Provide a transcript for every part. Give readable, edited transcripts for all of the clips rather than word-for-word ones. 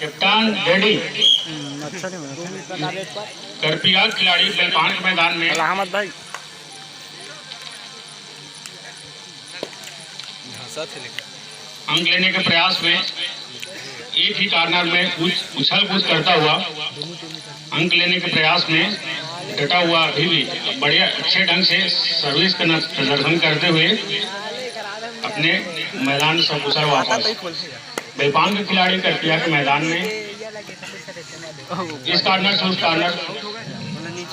कप्तान रेडी। अच्छा नहीं कृपया खिलाड़ी बेलपान के मैदान में अहमद भाई अंक लेने के प्रयास में एक ही कॉर्नर में उछल कूद करता हुआ अंक लेने के प्रयास में डटा हुआ अभी भी बढ़िया अच्छे ढंग से सर्विस का प्रदर्शन करते हुए अपने मैदान से कुशल वापस बेलपान के खिलाड़ी कृपया के मैदान में इस कॉर्नर से उस कॉर्नर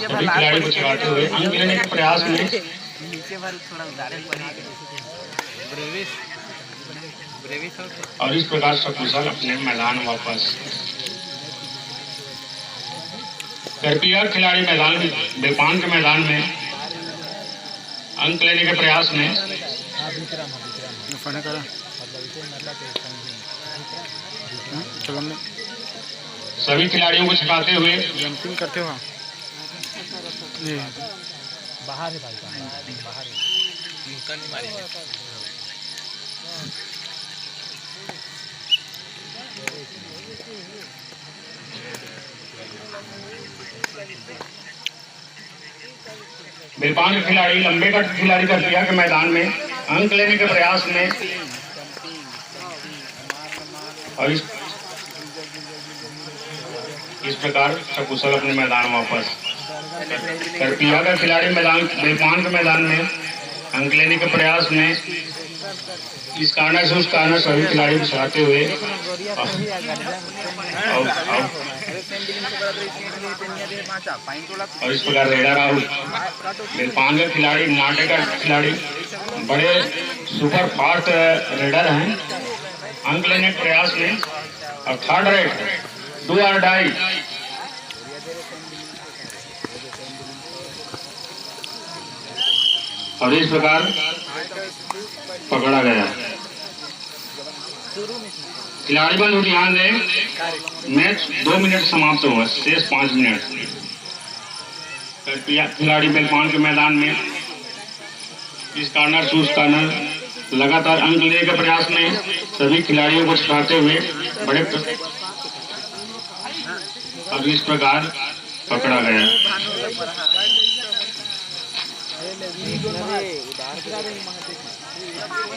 सभी खिलाड़ी को चलाते हुए अंक लेने के प्रयास में और इस प्रकार सकुशल अपने मैदान वापस। कृपया खिलाड़ी मैदान बेलपान के मैदान में अंक लेने के प्रयास में सभी खिलाड़ियों को छकाते हुए जंपिंग करते हो बाहर ही बेलपान के खिलाड़ी लंबे कट खिलाड़ी कृपया के मैदान में अंक लेने के प्रयास में और इस प्रकार सकुशल अपने मैदान वापस। कृपया का खिलाड़ी बेलपान के मैदान में अंक लेने के प्रयास में इस कॉर्नर से उस कॉर्नर सभी खिलाड़ी को छाते हुए और इस प्रकार रेडर आउट। बेलपान के खिलाड़ी नाटे का खिलाड़ी बड़े सुपर फास्ट रेडर हैं, अंक लेने के प्रयास में और थर्ड रेड डू और डाई। और इस प्रकार पकड़ा गया। खिलाड़ी बंधु ध्यान दें, मैच 2 मिनट समाप्त हुआ, शेष 5 मिनट। कृपया खिलाड़ी बेलपान के मैदान में इस कॉर्नर से उस कॉर्नर लगातार अंक लेने के प्रयास में सभी खिलाड़ियों को छुड़ाते हुए बड़े अब इस प्रकार पकड़ा गया।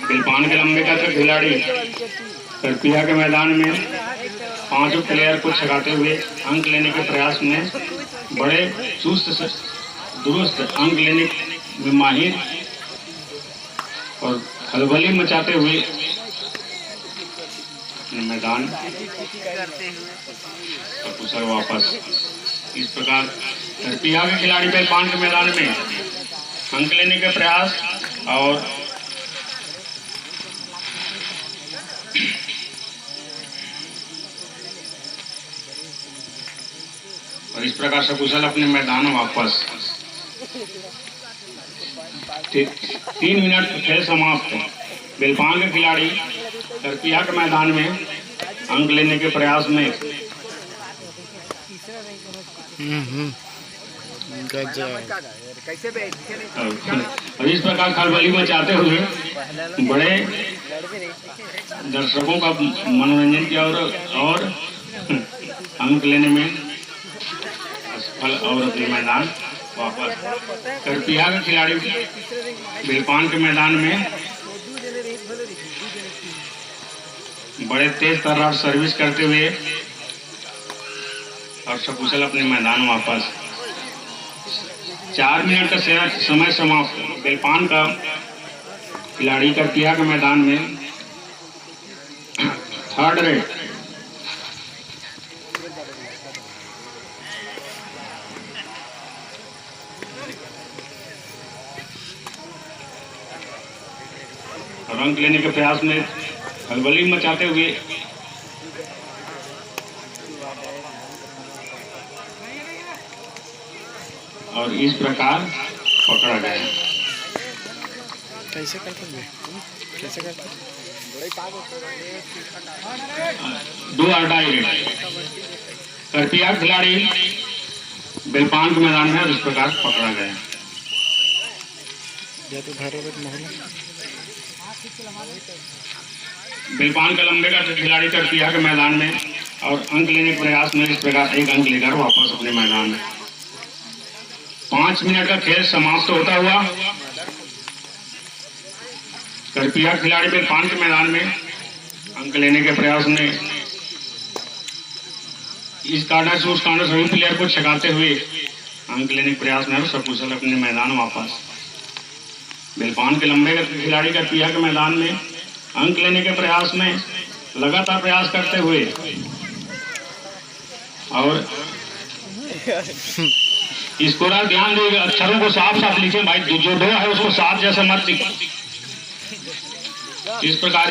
बेलपान के लंबे का खिलाड़ी कृपया के मैदान में 5 प्लेयर को छकाते हुए अंक लेने के प्रयास में बड़े चुस्त दुरुस्त अंक लेने में माहिर और खलबली मचाते हुए मैदान कुशल वापस। इस प्रकार कृपया के खिलाड़ी बेलपान के मैदान में अंक लेने के प्रयास और इस प्रकार से कुशल अपने मैदान वापस। 3 मिनट खेल समाप्त। बेलपान के खिलाड़ी कृपया के मैदान में अंक लेने के प्रयास में और इस प्रकार खलबली मचाते हुए बड़े दर्शकों का मनोरंजन किया और अंक लेने में असफल और अपने मैदान वापस। कृपया के खिलाड़ी बेलपान के मैदान में बड़े तेज तर्रार सर्विस करते हुए और सकुशल अपने मैदान वापस। 4 मिनट का समय समाप्त। बेलपान का खिलाड़ी कृपया के मैदान में थर्ड रेड और अंक लेने के प्रयास में खलबली मचाते हुए और इस प्रकार पकड़ा गया। कैसे करते दो अड्डाई रेड। कृपया खिलाड़ी बेलपान के मैदान में इस प्रकार पकड़ा गया। या तो बिलपान का लंबे का खिलाड़ी करपिया के मैदान में और अंक लेने के प्रयास में इस प्रकार एक अंक लेकर वापस अपने मैदान में। 5 मिनट का खेल समाप्त होता हुआ करपिया खिलाड़ी बिलपान के मैदान में अंक लेने के प्रयास में इस कार्नर से उस कार्नर सभी प्लेयर को छकाते हुए अंक लेने के प्रयास में सकुशल अपने मैदान वापस। बिलपान के लंबे का खिलाड़ी करपिया के मैदान में अंक लेने के प्रयास में लगातार प्रयास करते हुए और स्कोरर ध्यान देंगे, अक्षरों को साफ साफ लिखें भाई, जो दो है उसको साफ जैसे मत लिखें। इस प्रकार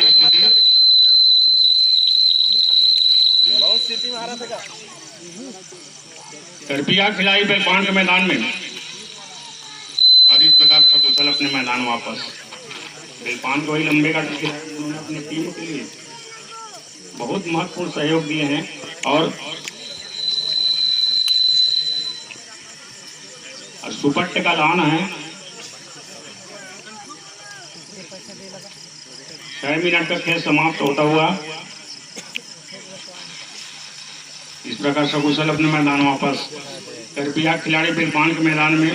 करपिया खिलाड़ी बिलपान के मैदान में और इस प्रकार सकुशल अपने मैदान वापस। बिलपान को ही लंबे का खिलाड़ी उन्होंने अपनी टीम के लिए बहुत महत्वपूर्ण सहयोग दिए हैं और सुपर टेका लाना है। 6 मिनट का खेल समाप्त होता हुआ इस प्रकार सकुशल अपने मैदान वापस। करपिया खिलाड़ी बिलपान के मैदान में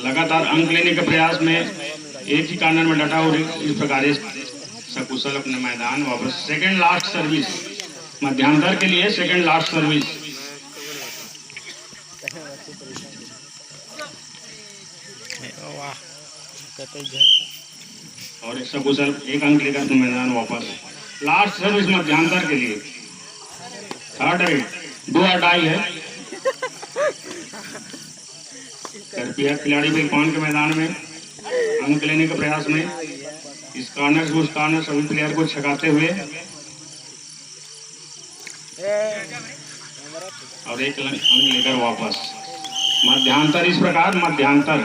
लगातार अंक लेने के प्रयास में एक ही कार्नर में डटा हो रही, इस प्रकार सकुशल अपने मैदान वापस। सेकंड लास्ट सर्विस मध्यांतर के लिए, सेकंड लास्ट सर्विस। और सकुशल एक अंक लेकर अपने मैदान वापस। लास्ट सर्विस मध्यांतर के लिए, थर्ड राइट, 2 अटाई है। करपिया खिलाड़ी बिलपान के मैदान में अंक लेने के प्रयास में इस कार्नर से उस कार्नर सभी प्लेयर को छकाते हुए और एक अंक लेकर वापस। मध्यांतर इस प्रकार मध्यांतर।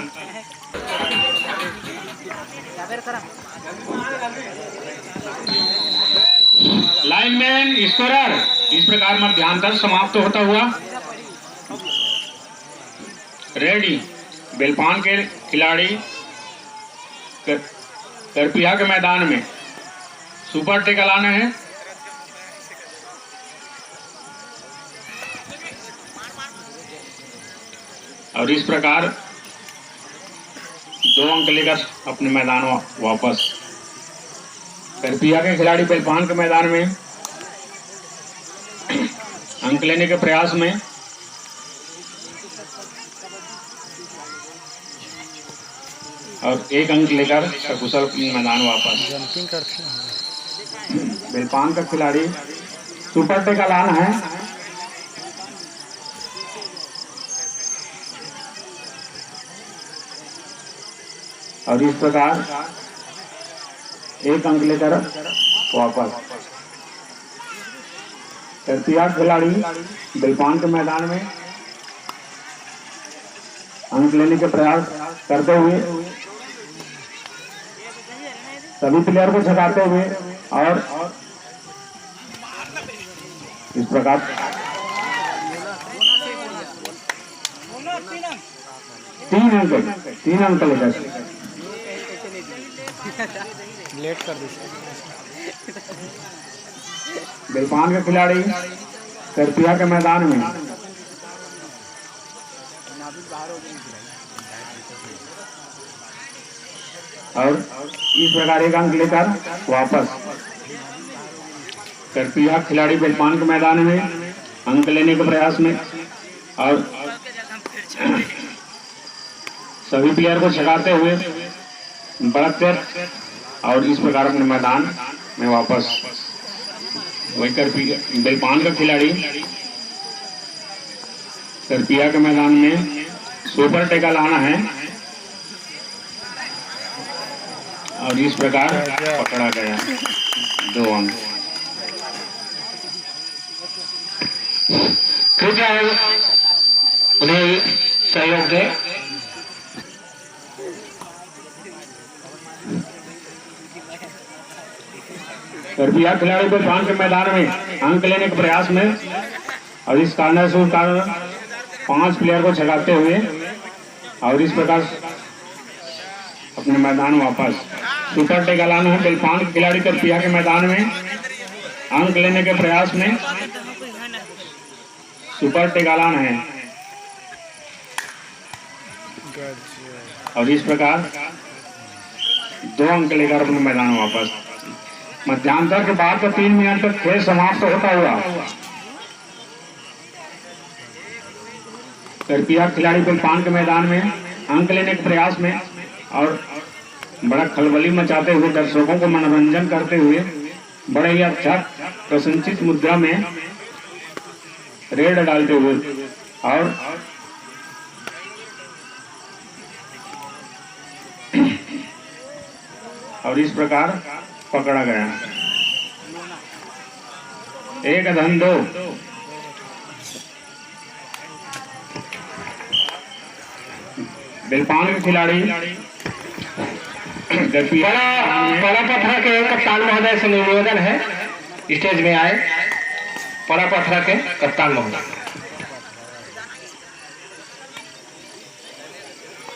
लाइनमैन स्कोरर इस प्रकार मध्यांतर समाप्त होता हुआ रेडी। बिलपान के खिलाड़ी करपिया के मैदान में सुपर टेकल आना है और इस प्रकार 2 अंक लेकर अपने मैदान वापस। करपिया के खिलाड़ी बिलपान के मैदान में अंक लेने के प्रयास में और एक अंक लेकर सकुशल मैदान वापस। जंपिंग करते हैं। बिलपान का खिलाड़ी सुपर टेकल आना है और इस प्रकार एक अंक लेकर वापस। करपिया खिलाड़ी बिलपान के मैदान में अंक लेने के प्रयास करते हुए सभी प्लेयर को छकाते हुए और इस प्रकार 3 अंक लेकर लेट कर दी। बिलपान के खिलाड़ी करपिया के मैदान में और इस प्रकार एक अंक लेकर वापस। करपिया खिलाड़ी बिलपान के मैदान में अंक लेने के प्रयास में और सभी प्लेयर को छकाते हुए बढ़ते और इस प्रकार अपने मैदान में वापस। वही करपिया बिलपान का खिलाड़ी करपिया के मैदान में सुपर टेकल आना है और इस प्रकार पकड़ा गया 2 अंक। कृपया उन्हें सहयोग दे। करपिया खिलाड़ी बिलपान के मैदान में अंक लेने के प्रयास में और इस कार्नर से उस कार्नर 5 प्लेयर को छकाते हुए और इस प्रकार अपने मैदान वापस। सुपर टेक ऐलान है। बेलपान के खिलाड़ी करपिया के मैदान में अंक लेने के प्रयास में सुपर टेक ऐलान है। और इस प्रकार 2 अंक लेकर अपने मैदान वापस। मध्यांतर के बाद 3 मिनट तक खेल समाप्त होता हुआ करपिया खिलाड़ी बेलपान के मैदान में अंक लेने के प्रयास में और बड़ा खलबली मचाते हुए दर्शकों को मनोरंजन करते हुए बड़े ही अच्छा प्रशंसित मुद्रा में रेड डालते हुए और इस प्रकार पकड़ा गया। 1-2 बेलपान के खिलाड़ी पड़ा पत्थर के कप्तान महोदय से निवेदन है स्टेज में आए। पड़ा पत्थर के कप्तान महोदय।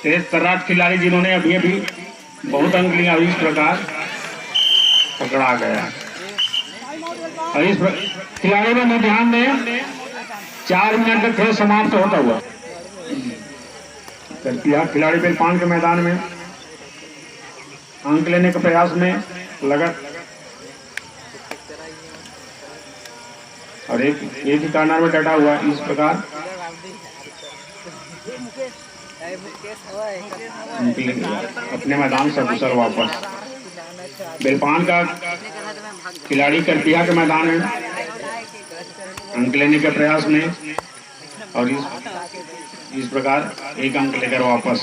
तेज तर्राट खिलाड़ी जिन्होंने अभी बहुत अंक लिया इस प्रकार पकड़ा गया। और इस खिलाड़ी में ध्यान दें 4 मिनट तक खेल समाप्त होता हुआ करपिया खिलाड़ी बेलपान के मैदान में अंक लेने के प्रयास में लगा और एक ही कॉर्नर में डटा हुआ इस प्रकार अपने मैदान से कुशल वापस। बेलपान का खिलाड़ी करपिया के मैदान में अंक लेने के प्रयास में और इस प्रकार 1 अंक लेकर वापस।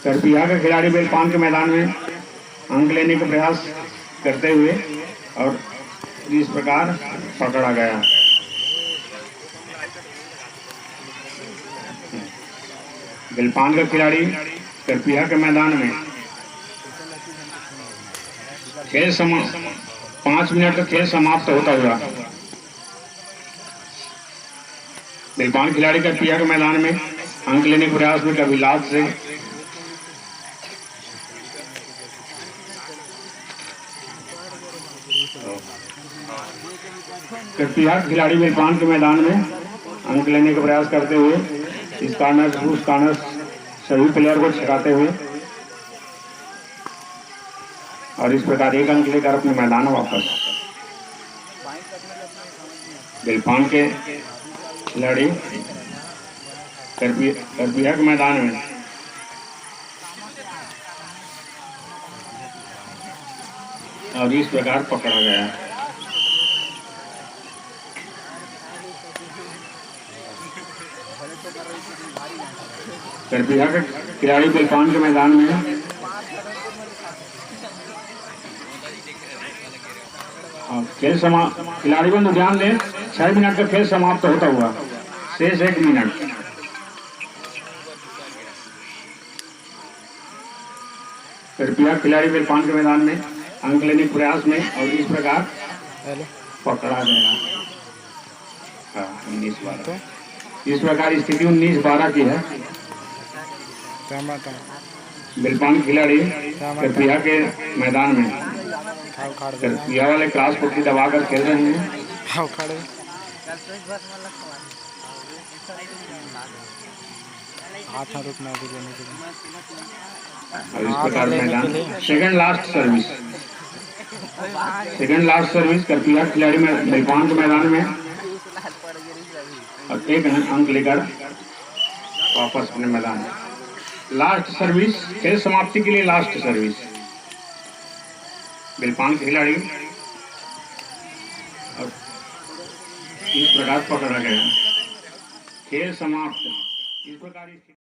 करपिया के खिलाड़ी बेलपान के मैदान में अंक लेने का प्रयास करते हुए और इस प्रकार पकड़ा गया। बेलपान का खिलाड़ी करपिया के मैदान में खेल 5 मिनट तक खेल समाप्त होता हुआ बेलपान खिलाड़ी करपिया के मैदान में अंक लेने के प्रयास में कभी लात से करपिया खिलाड़ी बेलपान के मैदान में अंक लेने का प्रयास करते हुए इस कॉर्नर से उस कॉर्नर सभी प्लेयर को छिड़ाते हुए और इस प्रकार 1 अंक लेकर अपने मैदान वापस। बेलपान के खिलाड़ी करपिया के मैदान में और इस प्रकार पकड़ा गया। करपिया के खिलाड़ी बेलपान के मैदान में खेल खिलाड़ी बंधु ध्यान दें 6 मिनट का खेल समाप्त होता हुआ शेष 1 मिनट। करपिया खिलाड़ी बेलपान के मैदान में अंक लेने के प्रयास में और इस प्रकार पकड़ा गया। 19-12 इस प्रकार स्थिति 19-12 की है। बेलपान खिलाड़ी करपिया के मैदान में करपिया वाले क्लास पट्टी दबा कर खेल रहे हैं। और इस प्रकार मैदान सेकंड लास्ट सर्विस करपिया खिलाड़ी में बेलपान के मैदान में और 1 अंक लेकर वापस अपने मैदान। लास्ट सर्विस खेल समाप्ति के लिए लास्ट सर्विस बेलपान के खिलाड़ी और इस प्रकार पकड़ा गया। खेल समाप्त इस प्रकार।